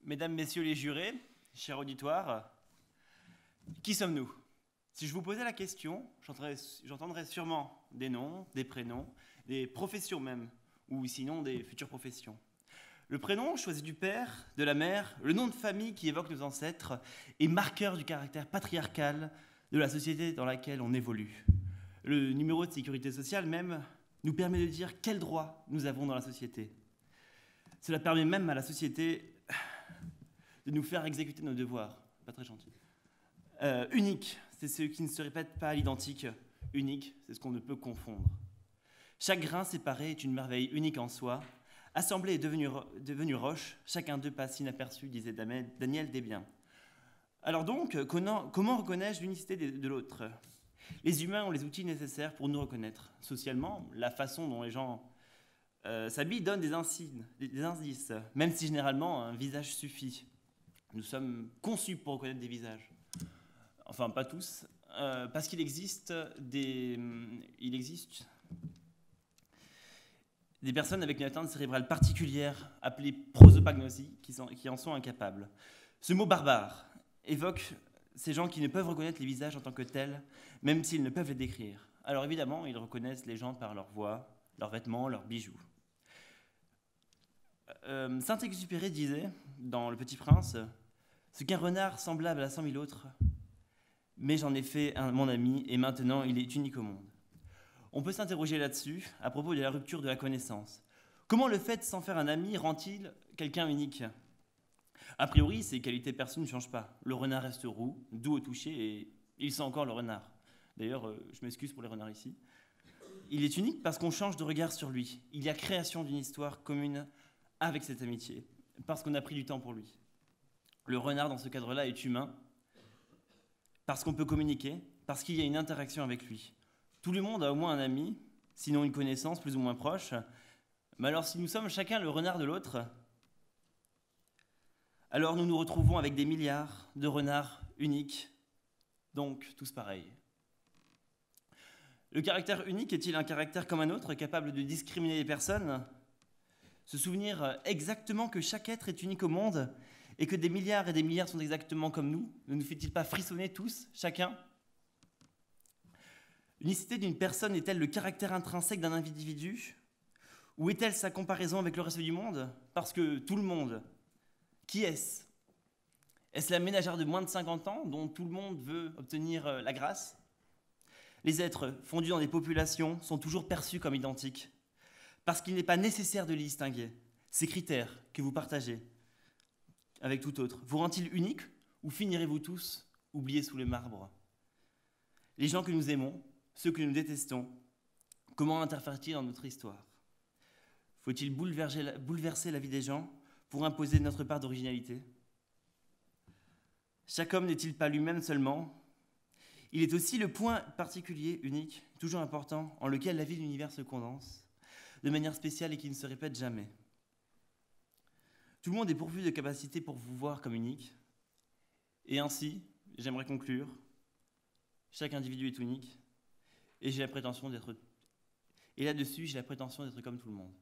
Mesdames, Messieurs les jurés, cher auditoire, qui sommes-nous? Si je vous posais la question, j'entendrais sûrement des noms, des prénoms, des professions même, ou sinon des futures professions. Le prénom choisi du père, de la mère, le nom de famille qui évoque nos ancêtres est marqueur du caractère patriarcal de la société dans laquelle on évolue. Le numéro de sécurité sociale même nous permet de dire quels droits nous avons dans la société. Cela permet même à la société de nous faire exécuter nos devoirs. Pas très gentil. Unique, c'est ce qui ne se répète pas à l'identique. Unique, c'est ce qu'on ne peut confondre. Chaque grain séparé est une merveille unique en soi. Assemblée est devenue roche, chacun d'eux passe inaperçu, disait Daniel Desbiens. Alors donc, comment reconnais-je l'unicité de l'autre? Les humains ont les outils nécessaires pour nous reconnaître. Socialement, la façon dont les gens s'habillent donne des indices, même si généralement un visage suffit. Nous sommes conçus pour reconnaître des visages. Enfin, pas tous, parce qu'il existe des personnes avec une atteinte cérébrale particulière, appelée prosopagnosie, qui en sont incapables. Ce mot barbare évoque ces gens qui ne peuvent reconnaître les visages en tant que tels, même s'ils ne peuvent les décrire. Alors évidemment, ils reconnaissent les gens par leur voix, leurs vêtements, leurs bijoux. Saint-Exupéry disait, dans Le Petit Prince, « Ce qu'un renard semblable à 100 000 autres, mais j'en ai fait mon ami, et maintenant il est unique au monde. » On peut s'interroger là-dessus, à propos de la rupture de la connaissance. Comment le fait de s'en faire un ami rend-il quelqu'un unique? A priori, ses qualités perçues ne changent pas. Le renard reste roux, doux au toucher, et il sent encore le renard. D'ailleurs, je m'excuse pour les renards ici. Il est unique parce qu'on change de regard sur lui. Il y a création d'une histoire commune avec cette amitié, parce qu'on a pris du temps pour lui. Le renard, dans ce cadre-là, est humain, parce qu'on peut communiquer, parce qu'il y a une interaction avec lui. Tout le monde a au moins un ami, sinon une connaissance plus ou moins proche. Mais alors, si nous sommes chacun le renard de l'autre, alors nous nous retrouvons avec des milliards de renards uniques, donc tous pareils. Le caractère unique est-il un caractère comme un autre, capable de discriminer les personnes? Se souvenir exactement que chaque être est unique au monde et que des milliards et des milliards sont exactement comme nous, ne nous fait-il pas frissonner tous, chacun? L'unicité d'une personne est-elle le caractère intrinsèque d'un individu? Ou est-elle sa comparaison avec le reste du monde? Parce que tout le monde, qui est-ce? Est-ce la ménagère de moins de 50 ans dont tout le monde veut obtenir la grâce? Les êtres fondus dans des populations sont toujours perçus comme identiques, parce qu'il n'est pas nécessaire de les distinguer. Ces critères que vous partagez avec tout autre vous rendent-ils uniques ou finirez-vous tous oubliés sous le marbre? Les gens que nous aimons, ceux que nous détestons, comment interfèrent-ils dans notre histoire? Faut-il bouleverser la vie des gens pour imposer notre part d'originalité? Chaque homme n'est-il pas lui-même seulement? Il est aussi le point particulier, unique, toujours important, en lequel la vie de l'univers se condense, de manière spéciale et qui ne se répète jamais. Tout le monde est pourvu de capacités pour vous voir comme unique. Et ainsi, j'aimerais conclure, chaque individu est unique, et là-dessus, j'ai la prétention d'être comme tout le monde.